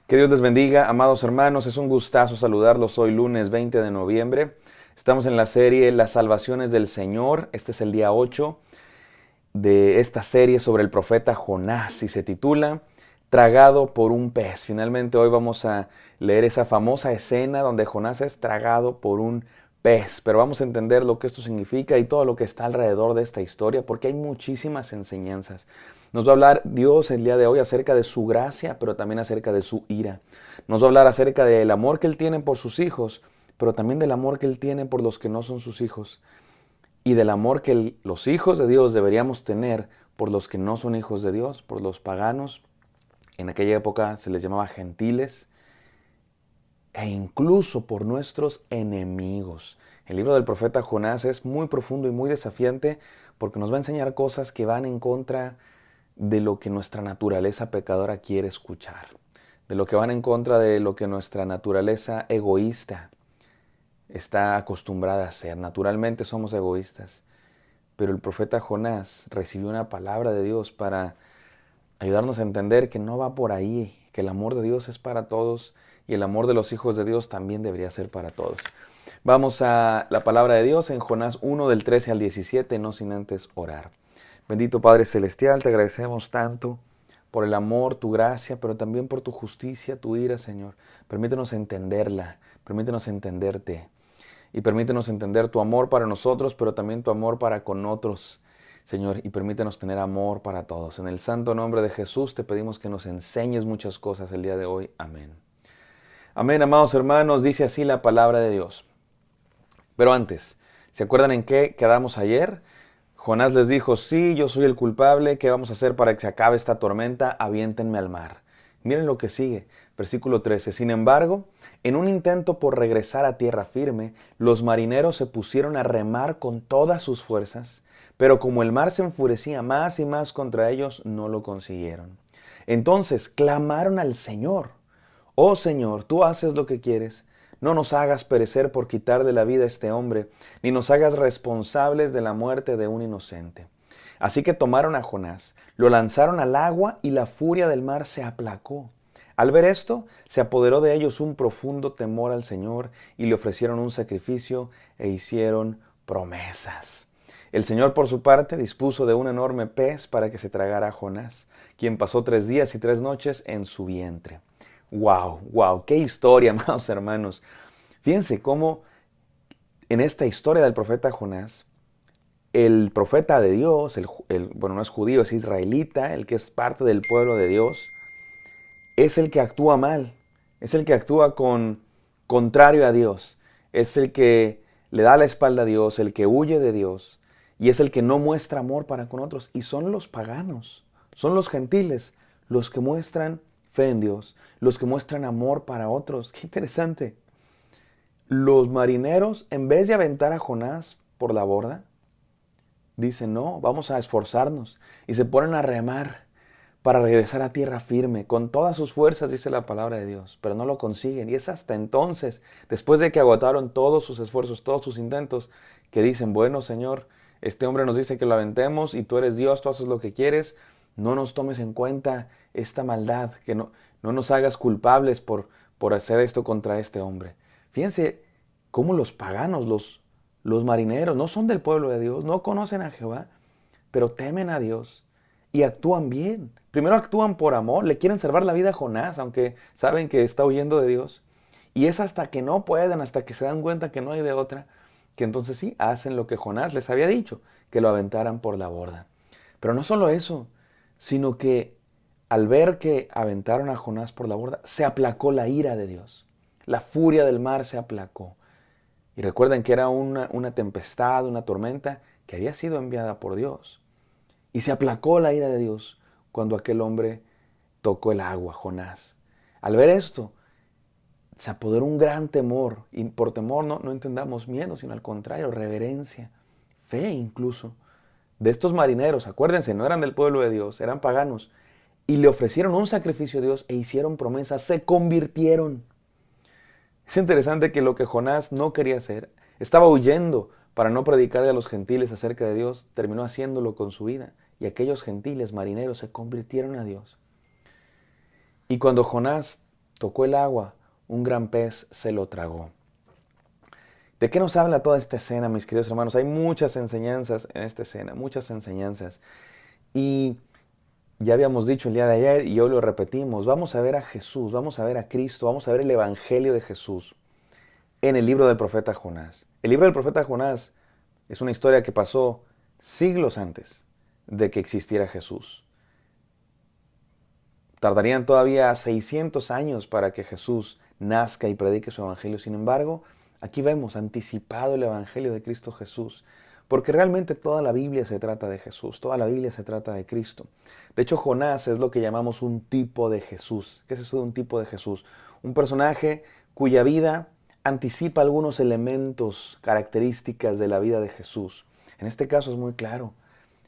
Que Dios les bendiga, amados hermanos, es un gustazo saludarlos hoy lunes 20 de noviembre. Estamos en la serie Las Salvaciones del Señor. Este es el día 8 de esta serie sobre el profeta Jonás y se titula Tragado por un pez. Finalmente hoy vamos a leer esa famosa escena donde Jonás es tragado por un pez, pero vamos a entender lo que esto significa y todo lo que está alrededor de esta historia porque hay muchísimas enseñanzas. Nos va a hablar Dios el día de hoy acerca de su gracia, pero también acerca de su ira. Nos va a hablar acerca del amor que Él tiene por sus hijos, pero también del amor que Él tiene por los que no son sus hijos. Y del amor que los hijos de Dios deberíamos tener por los que no son hijos de Dios, por los paganos. En aquella época se les llamaba gentiles e incluso por nuestros enemigos. El libro del profeta Jonás es muy profundo y muy desafiante porque nos va a enseñar cosas que van en contra de lo que nuestra naturaleza pecadora quiere escuchar, de lo que van en contra de lo que nuestra naturaleza egoísta está acostumbrada a hacer. Naturalmente somos egoístas, pero el profeta Jonás recibió una palabra de Dios para ayudarnos a entender que no va por ahí, que el amor de Dios es para todos y el amor de los hijos de Dios también debería ser para todos. Vamos a la palabra de Dios en Jonás 1 del 13 al 17, no sin antes orar. Bendito Padre Celestial, te agradecemos tanto por el amor, tu gracia, pero también por tu justicia, tu ira, Señor. Permítenos entenderla, permítenos entenderte y permítenos entender tu amor para nosotros, pero también tu amor para con otros, Señor, y permítenos tener amor para todos. En el santo nombre de Jesús te pedimos que nos enseñes muchas cosas el día de hoy. Amén. Amén, amados hermanos, dice así la palabra de Dios. Pero antes, ¿se acuerdan en qué quedamos ayer? Jonás les dijo, sí, yo soy el culpable, ¿qué vamos a hacer para que se acabe esta tormenta? Aviéntenme al mar. Miren lo que sigue, versículo 13. Sin embargo, en un intento por regresar a tierra firme, los marineros se pusieron a remar con todas sus fuerzas, pero como el mar se enfurecía más y más contra ellos, no lo consiguieron. Entonces clamaron al Señor, oh Señor, tú haces lo que quieres. No nos hagas perecer por quitar de la vida a este hombre, ni nos hagas responsables de la muerte de un inocente. Así que tomaron a Jonás, lo lanzaron al agua y la furia del mar se aplacó. Al ver esto, se apoderó de ellos un profundo temor al Señor y le ofrecieron un sacrificio e hicieron promesas. El Señor, por su parte, dispuso de un enorme pez para que se tragara a Jonás, quien pasó 3 días y 3 noches en su vientre. Wow, wow, qué historia, amados hermanos. Fíjense cómo en esta historia del profeta Jonás, el profeta de Dios, bueno, no es judío, es israelita, el que es parte del pueblo de Dios, es el que actúa mal, es el que actúa contrario a Dios, es el que le da la espalda a Dios, el que huye de Dios y es el que no muestra amor para con otros. Y son los paganos, son los gentiles los que muestran fe en Dios, los que muestran amor para otros. Qué interesante. Los marineros, en vez de aventar a Jonás por la borda, dicen, no, vamos a esforzarnos. Y se ponen a remar para regresar a tierra firme, con todas sus fuerzas, dice la palabra de Dios, pero no lo consiguen. Y es hasta entonces, después de que agotaron todos sus esfuerzos, todos sus intentos, que dicen, bueno, Señor, este hombre nos dice que lo aventemos y tú eres Dios, tú haces lo que quieres, no nos tomes en cuenta esta maldad, que no nos hagas culpables por hacer esto contra este hombre. Fíjense cómo los paganos, los marineros, no son del pueblo de Dios, no conocen a Jehová, pero temen a Dios y actúan bien. Primero actúan por amor, le quieren salvar la vida a Jonás, aunque saben que está huyendo de Dios. Y es hasta que no pueden, hasta que se dan cuenta que no hay de otra, que entonces sí, hacen lo que Jonás les había dicho, que lo aventaran por la borda. Pero no solo eso, sino que al ver que aventaron a Jonás por la borda, se aplacó la ira de Dios. La furia del mar se aplacó. Y recuerden que era una tempestad, una tormenta que había sido enviada por Dios. Y se aplacó la ira de Dios cuando aquel hombre tocó el agua, Jonás. Al ver esto, se apoderó un gran temor. Y por temor no entendamos miedo, sino al contrario, reverencia, fe incluso. De estos marineros, acuérdense, no eran del pueblo de Dios, eran paganos. Y le ofrecieron un sacrificio a Dios e hicieron promesas, se convirtieron. Es interesante que lo que Jonás no quería hacer, estaba huyendo para no predicarle a los gentiles acerca de Dios, terminó haciéndolo con su vida. Y aquellos gentiles marineros se convirtieron a Dios. Y cuando Jonás tocó el agua, un gran pez se lo tragó. ¿De qué nos habla toda esta escena, mis queridos hermanos? Hay muchas enseñanzas en esta escena, muchas enseñanzas. Y ya habíamos dicho el día de ayer y hoy lo repetimos, vamos a ver a Jesús, vamos a ver a Cristo, vamos a ver el Evangelio de Jesús en el libro del profeta Jonás. El libro del profeta Jonás es una historia que pasó siglos antes de que existiera Jesús. Tardarían todavía 600 años para que Jesús nazca y predique su Evangelio. Sin embargo, aquí vemos anticipado el Evangelio de Cristo Jesús, porque realmente toda la Biblia se trata de Jesús, toda la Biblia se trata de Cristo. De hecho, Jonás es lo que llamamos un tipo de Jesús. ¿Qué es eso de un tipo de Jesús? Un personaje cuya vida anticipa algunos elementos, características de la vida de Jesús. En este caso es muy claro,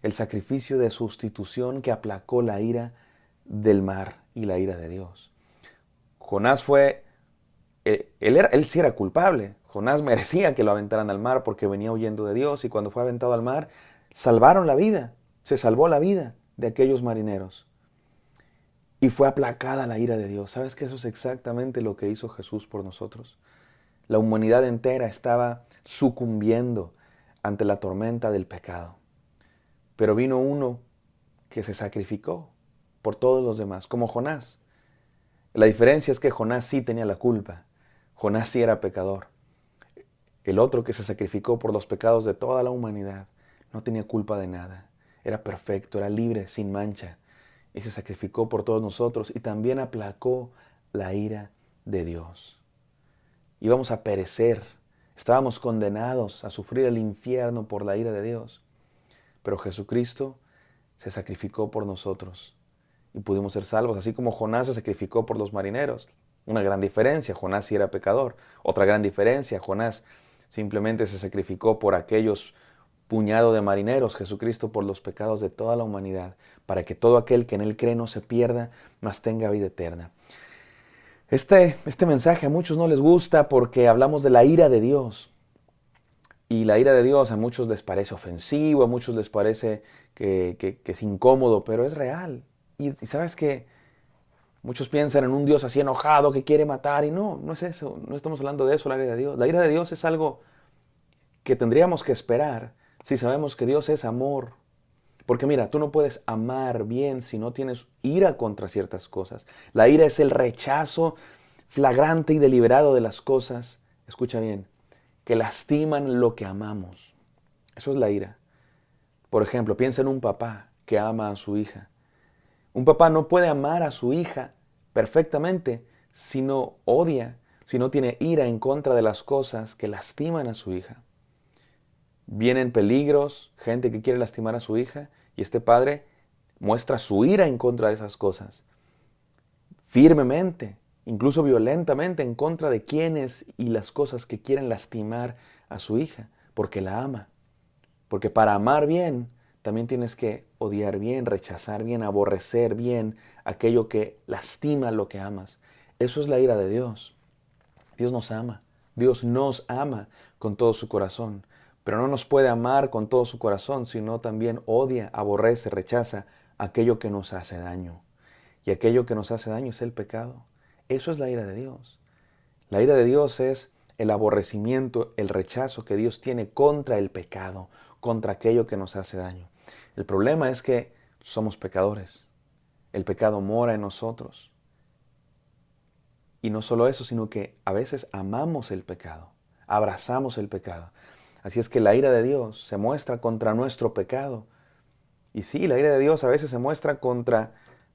el sacrificio de sustitución que aplacó la ira del mar y la ira de Dios. Jonás fue, él sí era culpable. Jonás merecía que lo aventaran al mar porque venía huyendo de Dios y cuando fue aventado al mar, salvaron la vida, se salvó la vida de aquellos marineros. Y fue aplacada la ira de Dios. ¿Sabes que eso es exactamente lo que hizo Jesús por nosotros? La humanidad entera estaba sucumbiendo ante la tormenta del pecado. Pero vino uno que se sacrificó por todos los demás, como Jonás. La diferencia es que Jonás sí tenía la culpa. Jonás sí era pecador. El otro que se sacrificó por los pecados de toda la humanidad no tenía culpa de nada. Era perfecto, era libre, sin mancha. Y se sacrificó por todos nosotros y también aplacó la ira de Dios. Íbamos a perecer. Estábamos condenados a sufrir el infierno por la ira de Dios. Pero Jesucristo se sacrificó por nosotros y pudimos ser salvos, así como Jonás se sacrificó por los marineros. Una gran diferencia, Jonás sí era pecador. Otra gran diferencia, Jonás simplemente se sacrificó por aquellos puñado de marineros, Jesucristo por los pecados de toda la humanidad, para que todo aquel que en Él cree no se pierda, mas tenga vida eterna. Este mensaje a muchos no les gusta porque hablamos de la ira de Dios. Y la ira de Dios a muchos les parece ofensivo, a muchos les parece que es incómodo, pero es real. Y sabes que muchos piensan en un Dios así enojado que quiere matar y no es eso, no estamos hablando de eso, la ira de Dios. La ira de Dios es algo que tendríamos que esperar si sabemos que Dios es amor. Porque mira, tú no puedes amar bien si no tienes ira contra ciertas cosas. La ira es el rechazo flagrante y deliberado de las cosas, escucha bien, que lastiman lo que amamos. Eso es la ira. Por ejemplo, piensa en un papá que ama a su hija. Un papá no puede amar a su hija perfectamente si no odia, si no tiene ira en contra de las cosas que lastiman a su hija. Vienen peligros, gente que quiere lastimar a su hija, y este padre muestra su ira en contra de esas cosas. Firmemente, incluso violentamente en contra de quienes y las cosas que quieren lastimar a su hija, porque la ama. Porque para amar bien, también tienes que odiar bien, rechazar bien, aborrecer bien aquello que lastima lo que amas. Eso es la ira de Dios. Dios nos ama. Dios nos ama con todo su corazón. Pero no nos puede amar con todo su corazón, sino también odia, aborrece, rechaza aquello que nos hace daño. Y aquello que nos hace daño es el pecado. Eso es la ira de Dios. La ira de Dios es el aborrecimiento, el rechazo que Dios tiene contra el pecado, contra aquello que nos hace daño. El problema es que somos pecadores. El pecado mora en nosotros. Y no solo eso, sino que a veces amamos el pecado, abrazamos el pecado. Así es que la ira de Dios se muestra contra nuestro pecado. Y sí, la ira de Dios a veces se muestra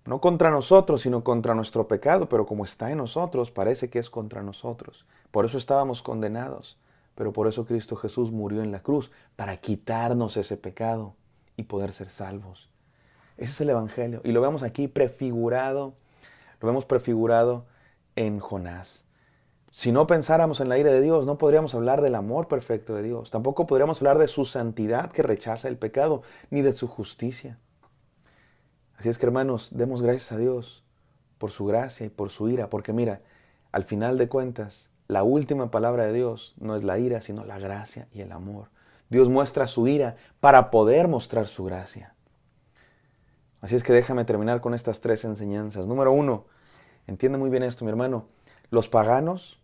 no contra nosotros, sino contra nuestro pecado, pero como está en nosotros, parece que es contra nosotros. Por eso estábamos condenados, pero por eso Cristo Jesús murió en la cruz, para quitarnos ese pecado y poder ser salvos. Ese es el Evangelio. Y lo vemos aquí prefigurado, en Jonás. Si no pensáramos en la ira de Dios, no podríamos hablar del amor perfecto de Dios. Tampoco podríamos hablar de su santidad que rechaza el pecado, ni de su justicia. Así es que, hermanos, demos gracias a Dios por su gracia y por su ira. Porque mira, al final de cuentas, la última palabra de Dios no es la ira, sino la gracia y el amor. Dios muestra su ira para poder mostrar su gracia. Así es que déjame terminar con estas tres enseñanzas. Número 1, Entiende muy bien esto, mi hermano. Los paganos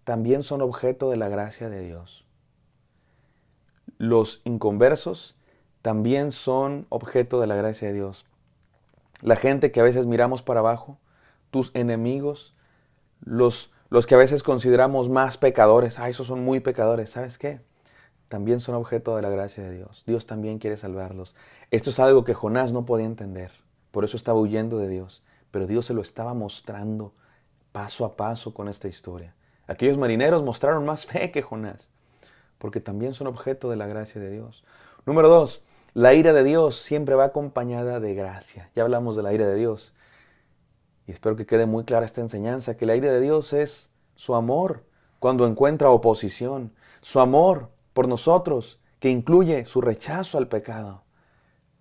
también son objeto de la gracia de Dios. Los inconversos también son objeto de la gracia de Dios. La gente que a veces miramos para abajo, tus enemigos, los que a veces consideramos más pecadores, esos son muy pecadores, ¿sabes qué? También son objeto de la gracia de Dios. Dios también quiere salvarlos. Esto es algo que Jonás no podía entender, por eso estaba huyendo de Dios, pero Dios se lo estaba mostrando paso a paso con esta historia. Aquellos marineros mostraron más fe que Jonás, porque también son objeto de la gracia de Dios. Número 2, la ira de Dios siempre va acompañada de gracia. Ya hablamos de la ira de Dios. Y espero que quede muy clara esta enseñanza, que la ira de Dios es su amor cuando encuentra oposición, su amor por nosotros, que incluye su rechazo al pecado.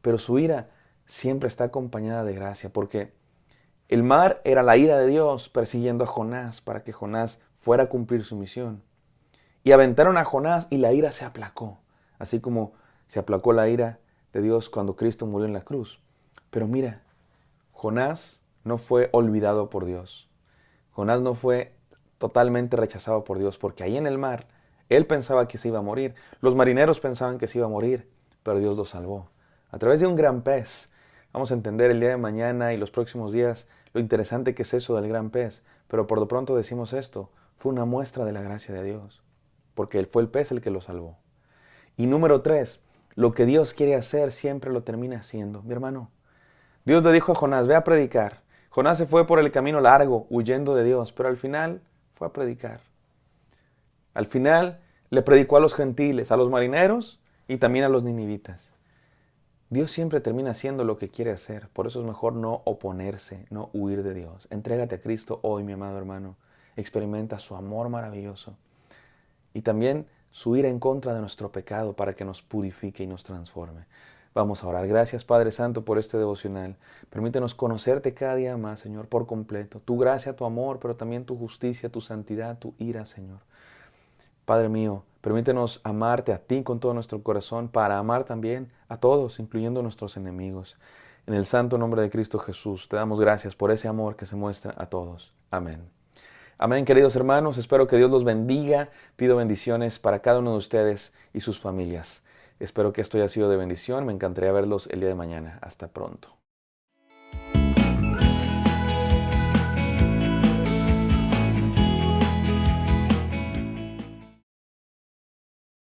Pero su ira siempre está acompañada de gracia, porque el mar era la ira de Dios persiguiendo a Jonás para que Jonás fuera a cumplir su misión. Y aventaron a Jonás y la ira se aplacó, así como se aplacó la ira de Dios cuando Cristo murió en la cruz. Pero mira, Jonás no fue olvidado por Dios. Jonás no fue totalmente rechazado por Dios, porque ahí en el mar él pensaba que se iba a morir. Los marineros pensaban que se iba a morir, pero Dios lo salvó. A través de un gran pez. Vamos a entender el día de mañana y los próximos días lo interesante que es eso del gran pez. Pero por lo pronto decimos esto, fue una muestra de la gracia de Dios, porque fue el pez el que lo salvó. Y número 3, lo que Dios quiere hacer siempre lo termina haciendo. Mi hermano, Dios le dijo a Jonás, ve a predicar. Jonás se fue por el camino largo, huyendo de Dios, pero al final fue a predicar. Al final le predicó a los gentiles, a los marineros y también a los ninivitas. Dios siempre termina haciendo lo que quiere hacer, por eso es mejor no oponerse, no huir de Dios. Entrégate a Cristo hoy, mi amado hermano. Experimenta su amor maravilloso y también su ira en contra de nuestro pecado para que nos purifique y nos transforme. Vamos a orar. Gracias, Padre Santo, por este devocional. Permítenos conocerte cada día más, Señor, por completo. Tu gracia, tu amor, pero también tu justicia, tu santidad, tu ira, Señor. Padre mío, permítenos amarte a ti con todo nuestro corazón para amar también a todos, incluyendo a nuestros enemigos. En el santo nombre de Cristo Jesús, te damos gracias por ese amor que se muestra a todos. Amén. Amén, queridos hermanos. Espero que Dios los bendiga. Pido bendiciones para cada uno de ustedes y sus familias. Espero que esto haya sido de bendición. Me encantaría verlos el día de mañana. Hasta pronto.